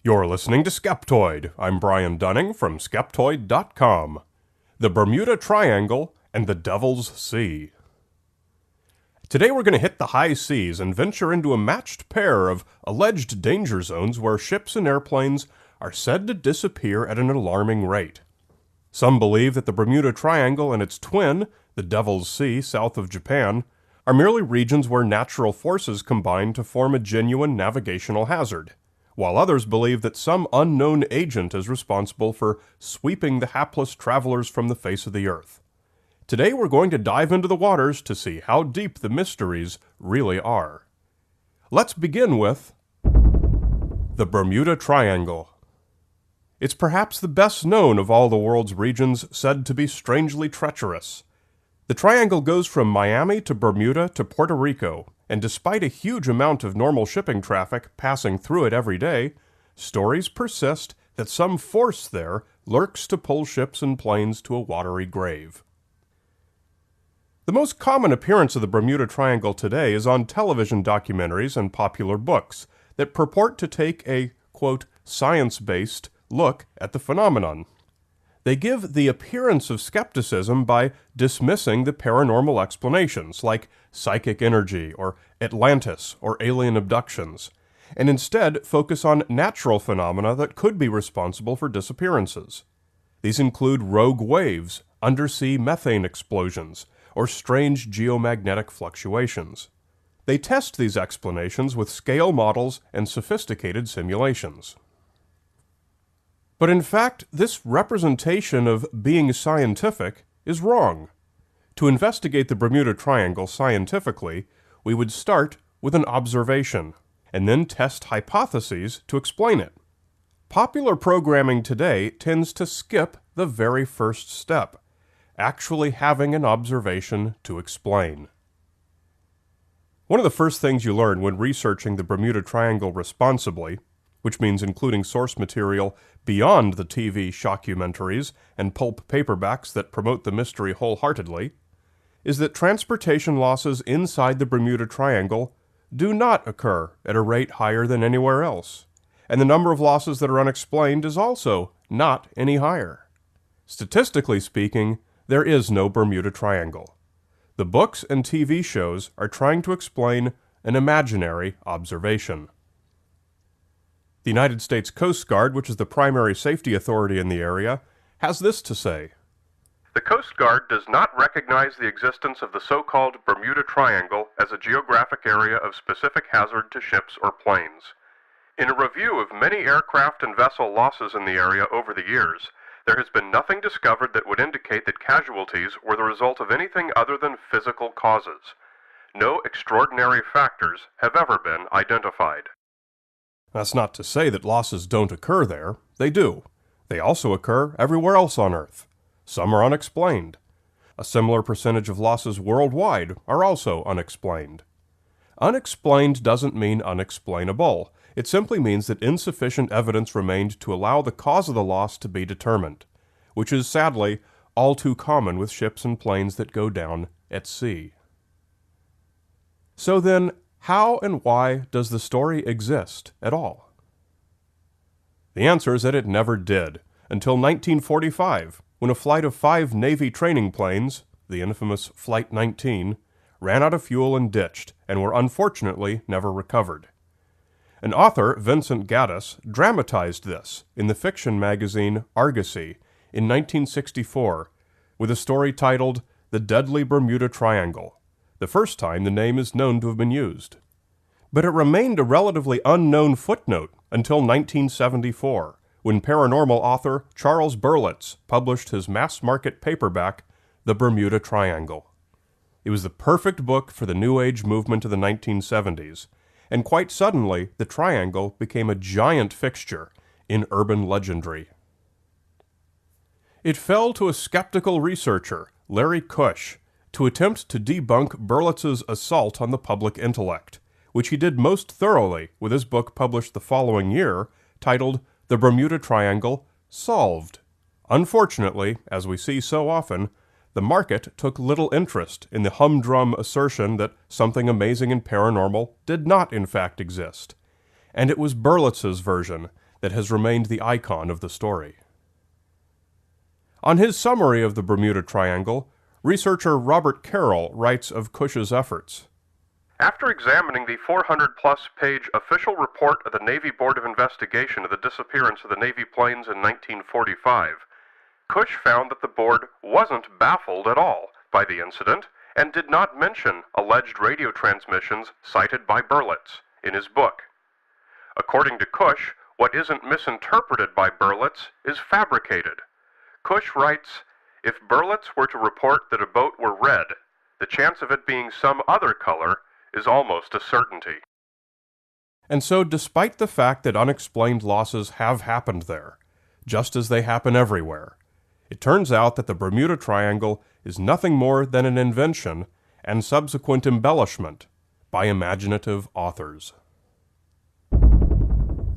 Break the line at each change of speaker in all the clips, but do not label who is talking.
You're listening to Skeptoid. I'm Brian Dunning from Skeptoid.com. The Bermuda Triangle and the Devil's Sea. Today we're going to hit the high seas and venture into a matched pair of alleged danger zones where ships and airplanes are said to disappear at an alarming rate. Some believe that the Bermuda Triangle and its twin, the Devil's Sea south of Japan, are merely regions where natural forces combine to form a genuine navigational hazard, while others believe that some unknown agent is responsible for sweeping the hapless travelers from the face of the earth. Today we're going to dive into the waters to see how deep the mysteries really are. Let's begin with the Bermuda Triangle. It's perhaps the best known of all the world's regions said to be strangely treacherous. The triangle goes from Miami to Bermuda to Puerto Rico, and despite a huge amount of normal shipping traffic passing through it every day, stories persist that some force there lurks to pull ships and planes to a watery grave. The most common appearance of the Bermuda Triangle today is on television documentaries and popular books that purport to take a, quote, science-based look at the phenomenon. They give the appearance of skepticism by dismissing the paranormal explanations, like psychic energy or Atlantis or alien abductions, and instead focus on natural phenomena that could be responsible for disappearances. These include rogue waves, undersea methane explosions, or strange geomagnetic fluctuations. They test these explanations with scale models and sophisticated simulations. But in fact, this representation of being scientific is wrong. To investigate the Bermuda Triangle scientifically, we would start with an observation, and then test hypotheses to explain it. Popular programming today tends to skip the very first step, actually having an observation to explain. One of the first things you learn when researching the Bermuda Triangle responsibly, which means including source material beyond the TV shockumentaries and pulp paperbacks that promote the mystery wholeheartedly, is that transportation losses inside the Bermuda Triangle do not occur at a rate higher than anywhere else, and the number of losses that are unexplained is also not any higher. Statistically speaking, there is no Bermuda Triangle. The books and TV shows are trying to explain an imaginary observation. The United States Coast Guard, which is the primary safety authority in the area, has this to say. The Coast Guard does not recognize the existence of the so-called Bermuda Triangle as a geographic area of specific hazard to ships or planes. In a review of many aircraft and vessel losses in the area over the years, there has been nothing discovered that would indicate that casualties were the result of anything other than physical causes. No extraordinary factors have ever been identified. That's not to say that losses don't occur there. They do. They also occur everywhere else on Earth. Some are unexplained. A similar percentage of losses worldwide are also unexplained. Unexplained doesn't mean unexplainable. It simply means that insufficient evidence remained to allow the cause of the loss to be determined, which is sadly all too common with ships and planes that go down at sea. So then, how and why does the story exist at all? The answer is that it never did, until 1945, when a flight of 5 Navy training planes, the infamous Flight 19, ran out of fuel and ditched, and were unfortunately never recovered. An author, Vincent Gaddis, dramatized this in the fiction magazine Argosy in 1964, with a story titled The Deadly Bermuda Triangle, the first time the name is known to have been used. But it remained a relatively unknown footnote until 1974, when paranormal author Charles Berlitz published his mass-market paperback, The Bermuda Triangle. It was the perfect book for the New Age movement of the 1970s, and quite suddenly the triangle became a giant fixture in urban legendary. It fell to a skeptical researcher, Larry Cush, to attempt to debunk Berlitz's assault on the public intellect, which he did most thoroughly with his book published the following year, titled The Bermuda Triangle Solved. Unfortunately, as we see so often, the market took little interest in the humdrum assertion that something amazing and paranormal did not in fact exist, and it was Berlitz's version that has remained the icon of the story. On his summary of the Bermuda Triangle, researcher Robert Carroll writes of Cush's efforts. After examining the 400-plus page official report of the Navy Board of Investigation of the disappearance of the Navy planes in 1945, Cush found that the board wasn't baffled at all by the incident and did not mention alleged radio transmissions cited by Berlitz in his book. According to Cush, what isn't misinterpreted by Berlitz is fabricated. Cush writes, "If Berlitz were to report that a boat were red, the chance of it being some other color is almost a certainty." And so, despite the fact that unexplained losses have happened there, just as they happen everywhere, it turns out that the Bermuda Triangle is nothing more than an invention and subsequent embellishment by imaginative authors.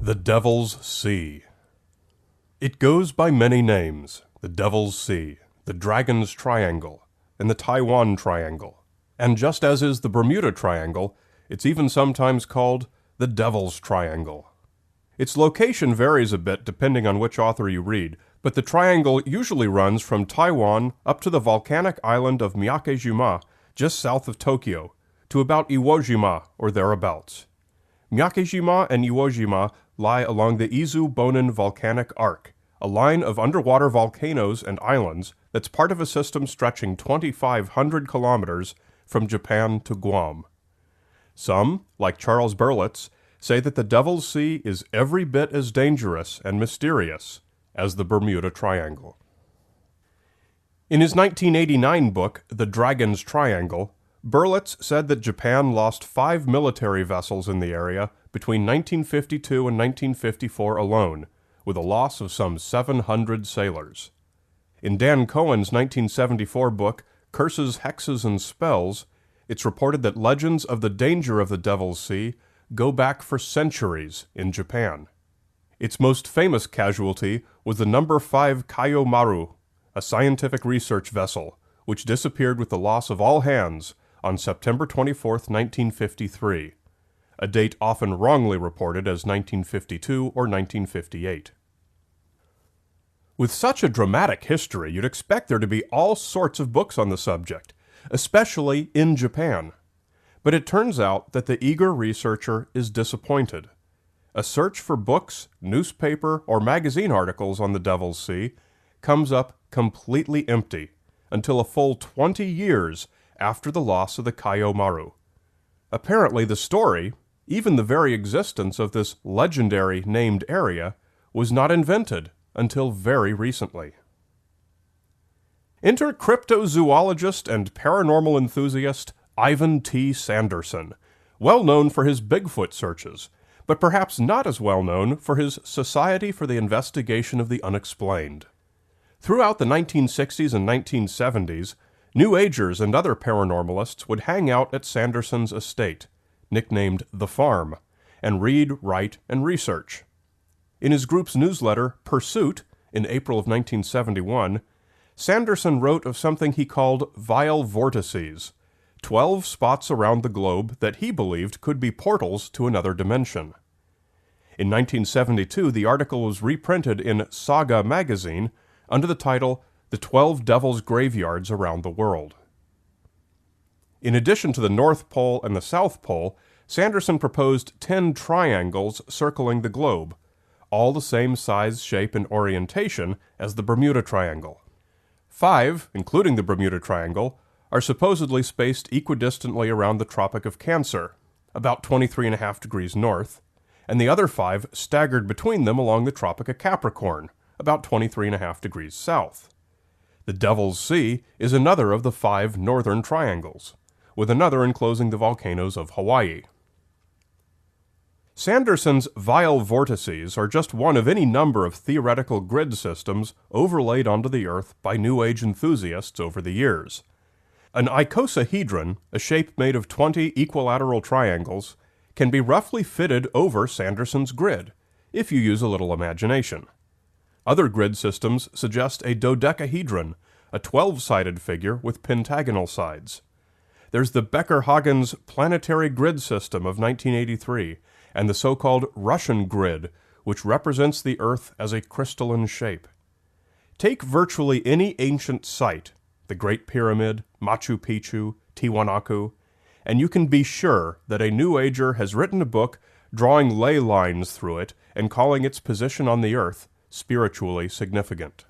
The Devil's Sea. It goes by many names: the Devil's Sea, the Dragon's Triangle, and the Taiwan Triangle. And just as is the Bermuda Triangle, it's even sometimes called the Devil's Triangle. Its location varies a bit depending on which author you read, but the triangle usually runs from Taiwan up to the volcanic island of Miyake-jima, just south of Tokyo, to about Iwo-jima or thereabouts. Miyake-jima and Iwo-jima lie along the Izu-Bonin volcanic arc, a line of underwater volcanoes and islands that's part of a system stretching 2,500 kilometers from Japan to Guam. Some, like Charles Berlitz, say that the Devil's Sea is every bit as dangerous and mysterious as the Bermuda Triangle. In his 1989 book, The Dragon's Triangle, Berlitz said that Japan lost 5 military vessels in the area between 1952 and 1954 alone, with a loss of some 700 sailors. In Dan Cohen's 1974 book, Curses, Hexes, and Spells, it's reported that legends of the danger of the Devil's Sea go back for centuries in Japan. Its most famous casualty was the No. 5 Kayo Maru, a scientific research vessel, which disappeared with the loss of all hands on September 24, 1953, a date often wrongly reported as 1952 or 1958. With such a dramatic history, you'd expect there to be all sorts of books on the subject, especially in Japan. But it turns out that the eager researcher is disappointed. A search for books, newspaper, or magazine articles on the Devil's Sea comes up completely empty until a full 20 years after the loss of the Kayo Maru. Apparently the story, even the very existence of this legendary named area, was not invented until very recently. Enter cryptozoologist and paranormal enthusiast Ivan T. Sanderson, well known for his Bigfoot searches, but perhaps not as well known for his Society for the Investigation of the Unexplained. Throughout the 1960s and 1970s, New Agers and other paranormalists would hang out at Sanderson's estate, nicknamed The Farm, and read, write, and research. In his group's newsletter, Pursuit, in April of 1971, Sanderson wrote of something he called vile vortices, 12 spots around the globe that he believed could be portals to another dimension. In 1972, the article was reprinted in Saga magazine under the title The 12 Devil's Graveyards Around the World. In addition to the North Pole and the South Pole, Sanderson proposed 10 triangles circling the globe, all the same size, shape, and orientation as the Bermuda Triangle. 5, including the Bermuda Triangle, are supposedly spaced equidistantly around the Tropic of Cancer, about 23.5 degrees north, and the other 5 staggered between them along the Tropic of Capricorn, about 23.5 degrees south. The Devil's Sea is another of the 5 northern triangles, with another enclosing the volcanoes of Hawaii. Sanderson's vile vortices are just one of any number of theoretical grid systems overlaid onto the Earth by New Age enthusiasts over the years. An icosahedron, a shape made of 20 equilateral triangles, can be roughly fitted over Sanderson's grid, if you use a little imagination. Other grid systems suggest a dodecahedron, a 12-sided figure with pentagonal sides. There's the Becker-Hagens Planetary Grid System of 1983, and the so-called Russian grid, which represents the Earth as a crystalline shape. Take virtually any ancient site, the Great Pyramid, Machu Picchu, Tiwanaku, and you can be sure that a New Ager has written a book drawing ley lines through it and calling its position on the Earth spiritually significant.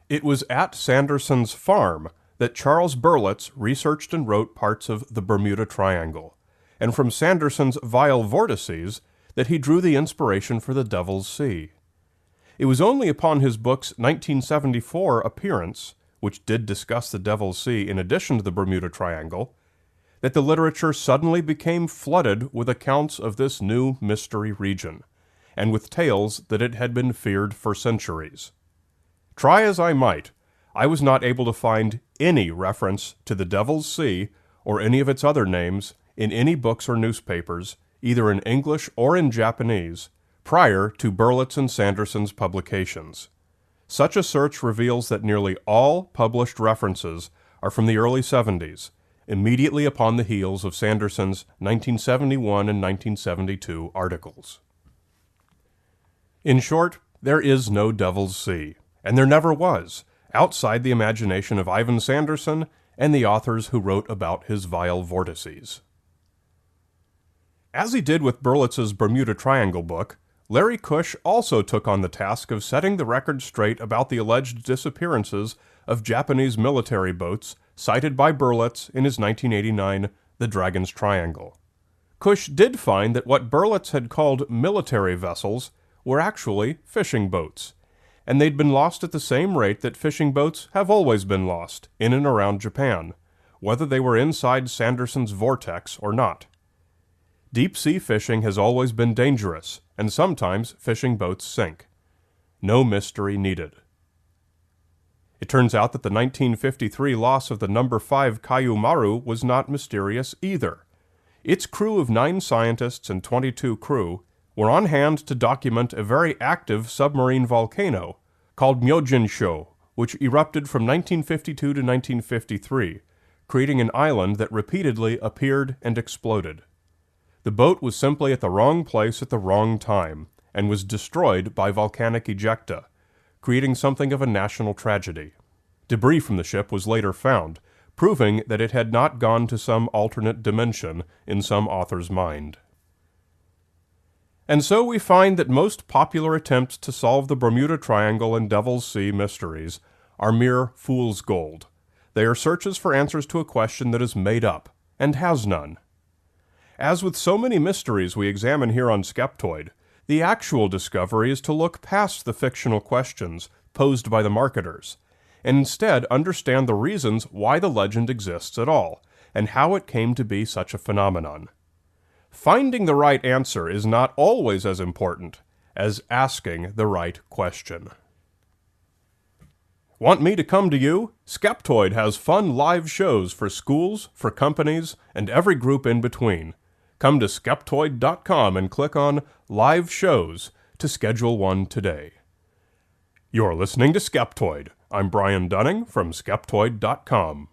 It was at Sanderson's farm that Charles Berlitz researched and wrote parts of the Bermuda Triangle, and from Sanderson's vile vortices that he drew the inspiration for the Devil's Sea. It was only upon his book's 1974 appearance, which did discuss the Devil's Sea in addition to the Bermuda Triangle, that the literature suddenly became flooded with accounts of this new mystery region, and with tales that it had been feared for centuries. Try as I might, I was not able to find any reference to the Devil's Sea or any of its other names in any books or newspapers, either in English or in Japanese, prior to Berlitz and Sanderson's publications. Such a search reveals that nearly all published references are from the early 70s, immediately upon the heels of Sanderson's 1971 and 1972 articles. In short, there is no Devil's Sea, and there never was, outside the imagination of Ivan Sanderson and the authors who wrote about his vile vortices. As he did with Berlitz's Bermuda Triangle book, Larry Cush also took on the task of setting the record straight about the alleged disappearances of Japanese military boats cited by Berlitz in his 1989 The Dragon's Triangle. Cush did find that what Berlitz had called military vessels were actually fishing boats, and they'd been lost at the same rate that fishing boats have always been lost, in and around Japan, whether they were inside Sanderson's vortex or not. Deep-sea fishing has always been dangerous, and sometimes fishing boats sink. No mystery needed. It turns out that the 1953 loss of the No. 5 Kayu Maru was not mysterious either. Its crew of 9 scientists and 22 crew were on hand to document a very active submarine volcano called Myojinsho, which erupted from 1952 to 1953, creating an island that repeatedly appeared and exploded. The boat was simply at the wrong place at the wrong time, and was destroyed by volcanic ejecta, creating something of a national tragedy. Debris from the ship was later found, proving that it had not gone to some alternate dimension in some author's mind. And so we find that most popular attempts to solve the Bermuda Triangle and Devil's Sea mysteries are mere fool's gold. They are searches for answers to a question that is made up, and has none. As with so many mysteries we examine here on Skeptoid, the actual discovery is to look past the fictional questions posed by the marketers, and instead understand the reasons why the legend exists at all, and how it came to be such a phenomenon. Finding the right answer is not always as important as asking the right question. Want me to come to you? Skeptoid has fun live shows for schools, for companies, and every group in between. Come to Skeptoid.com and click on Live Shows to schedule one today. You're listening to Skeptoid. I'm Brian Dunning from Skeptoid.com.